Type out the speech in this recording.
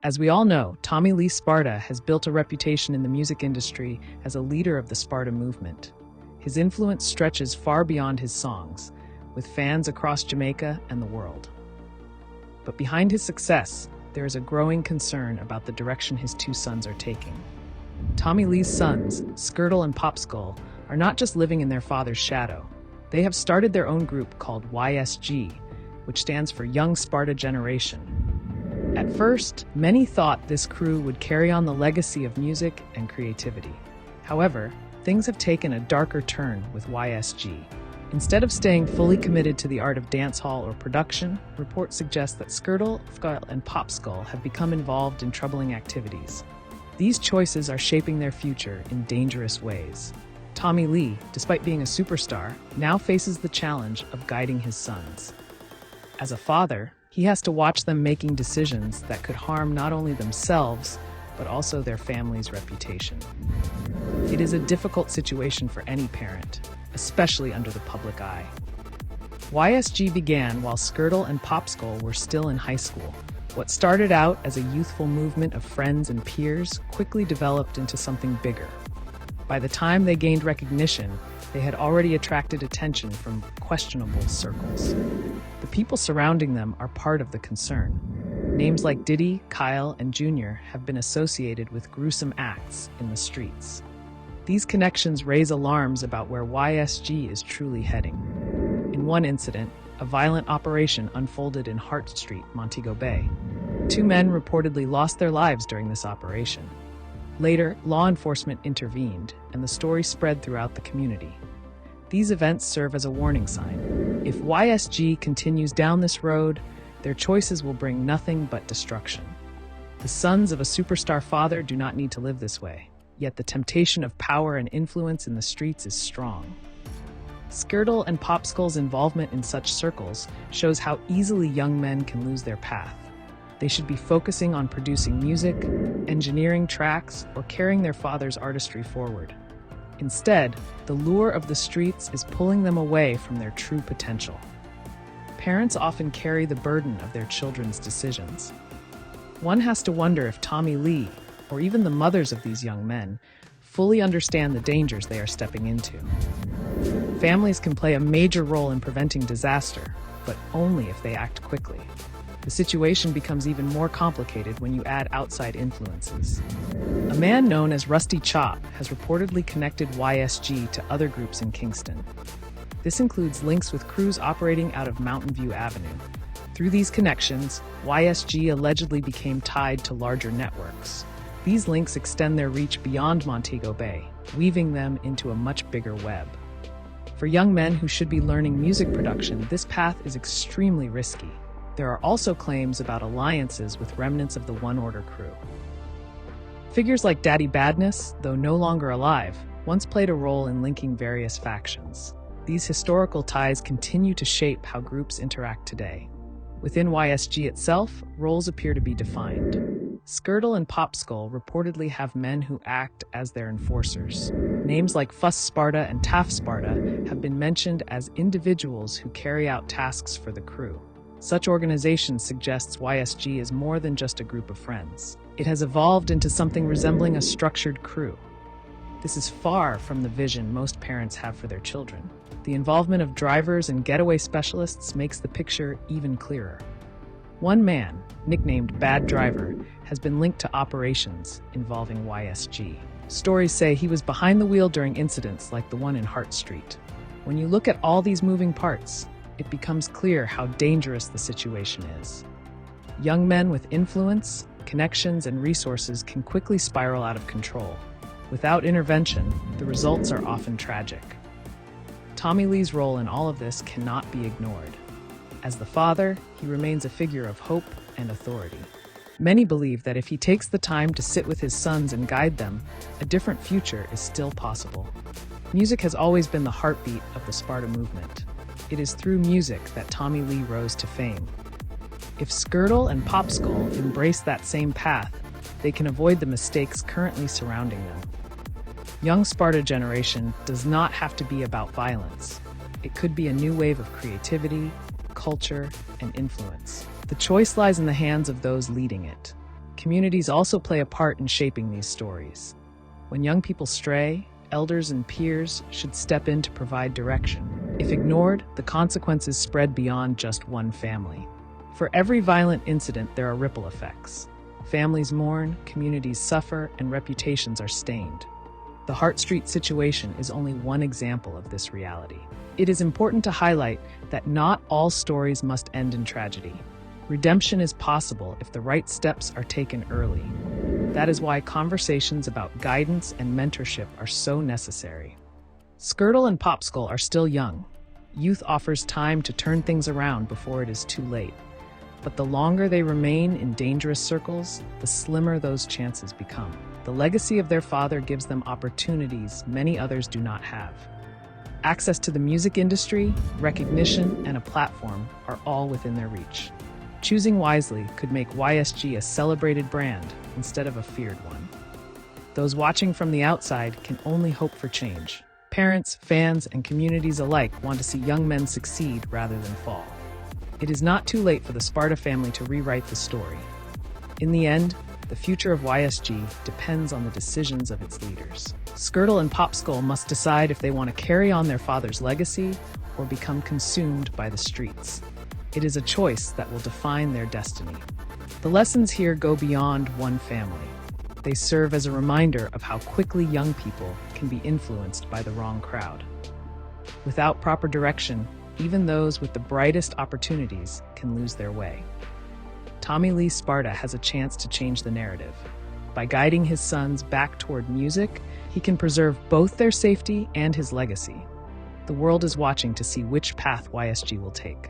As we all know, Tommy Lee Sparta has built a reputation in the music industry as a leader of the Sparta movement. His influence stretches far beyond his songs, with fans across Jamaica and the world. But behind his success, there is a growing concern about the direction his two sons are taking. Tommy Lee's sons, Skirtle and Popskull, are not just living in their father's shadow. They have started their own group called YSG, which stands for Young Sparta Generation. At first, many thought this crew would carry on the legacy of music and creativity. However, things have taken a darker turn with YSG. Instead of staying fully committed to the art of dancehall or production, reports suggest that Skirtle, and Popskull have become involved in troubling activities. These choices are shaping their future in dangerous ways. Tommy Lee, despite being a superstar, now faces the challenge of guiding his sons. As a father, he has to watch them making decisions that could harm not only themselves, but also their family's reputation. It is a difficult situation for any parent, especially under the public eye. YSG began while Skirtle and Popskull were still in high school. What started out as a youthful movement of friends and peers quickly developed into something bigger. By the time they gained recognition, they had already attracted attention from questionable circles. The people surrounding them are part of the concern. Names like Diddy, Kyle, and Junior have been associated with gruesome acts in the streets. These connections raise alarms about where YSG is truly heading. In one incident, a violent operation unfolded in Hart Street, Montego Bay. 2 men reportedly lost their lives during this operation. Later, law enforcement intervened, and the story spread throughout the community. These events serve as a warning sign. If YSG continues down this road, their choices will bring nothing but destruction. The sons of a superstar father do not need to live this way, yet the temptation of power and influence in the streets is strong. Skirtle and Popskull's involvement in such circles shows how easily young men can lose their path. They should be focusing on producing music, engineering tracks, or carrying their father's artistry forward. Instead, the lure of the streets is pulling them away from their true potential. Parents often carry the burden of their children's decisions. One has to wonder if Tommy Lee, or even the mothers of these young men, fully understand the dangers they are stepping into. Families can play a major role in preventing disaster, but only if they act quickly. The situation becomes even more complicated when you add outside influences. A man known as Rusty Chop has reportedly connected YSG to other groups in Kingston. This includes links with crews operating out of Mountain View Avenue. Through these connections, YSG allegedly became tied to larger networks. These links extend their reach beyond Montego Bay, weaving them into a much bigger web. For young men who should be learning music production, this path is extremely risky. There are also claims about alliances with remnants of the One Order crew. Figures like Daddy Badness, though no longer alive, once played a role in linking various factions. These historical ties continue to shape how groups interact today. Within YSG itself, roles appear to be defined. Skirtle and Popskull reportedly have men who act as their enforcers. Names like Fuss Sparta and Taff Sparta have been mentioned as individuals who carry out tasks for the crew. Such organizations suggests YSG is more than just a group of friends. It has evolved into something resembling a structured crew. This is far from the vision most parents have for their children. The involvement of drivers and getaway specialists makes the picture even clearer. One man, nicknamed Bad Driver, has been linked to operations involving YSG. Stories say he was behind the wheel during incidents like the one in Hart Street. When you look at all these moving parts, it becomes clear how dangerous the situation is. Young men with influence, connections, and resources can quickly spiral out of control. Without intervention, the results are often tragic. Tommy Lee's role in all of this cannot be ignored. As the father, he remains a figure of hope and authority. Many believe that if he takes the time to sit with his sons and guide them, a different future is still possible. Music has always been the heartbeat of the Sparta movement. It is through music that Tommy Lee rose to fame. If Skirtle and Popskull embrace that same path, they can avoid the mistakes currently surrounding them. Young Sparta Generation does not have to be about violence. It could be a new wave of creativity, culture, and influence. The choice lies in the hands of those leading it. Communities also play a part in shaping these stories. When young people stray, elders and peers should step in to provide direction. If ignored, the consequences spread beyond just one family. For every violent incident, there are ripple effects. Families mourn, communities suffer, and reputations are stained. The Hart Street situation is only one example of this reality. It is important to highlight that not all stories must end in tragedy. Redemption is possible if the right steps are taken early. That is why conversations about guidance and mentorship are so necessary. Skirtle and Popsicle are still young. Youth offers time to turn things around before it is too late. But the longer they remain in dangerous circles, the slimmer those chances become. The legacy of their father gives them opportunities many others do not have. Access to the music industry, recognition, and a platform are all within their reach. Choosing wisely could make YSG a celebrated brand instead of a feared one. Those watching from the outside can only hope for change. Parents, fans, and communities alike want to see young men succeed rather than fall. It is not too late for the Sparta family to rewrite the story. In the end, the future of YSG depends on the decisions of its leaders. Skirtle and Popsicle must decide if they want to carry on their father's legacy or become consumed by the streets. It is a choice that will define their destiny. The lessons here go beyond one family. They serve as a reminder of how quickly young people can be influenced by the wrong crowd. Without proper direction, even those with the brightest opportunities can lose their way. Tommy Lee Sparta has a chance to change the narrative. By guiding his sons back toward music, he can preserve both their safety and his legacy. The world is watching to see which path YSG will take.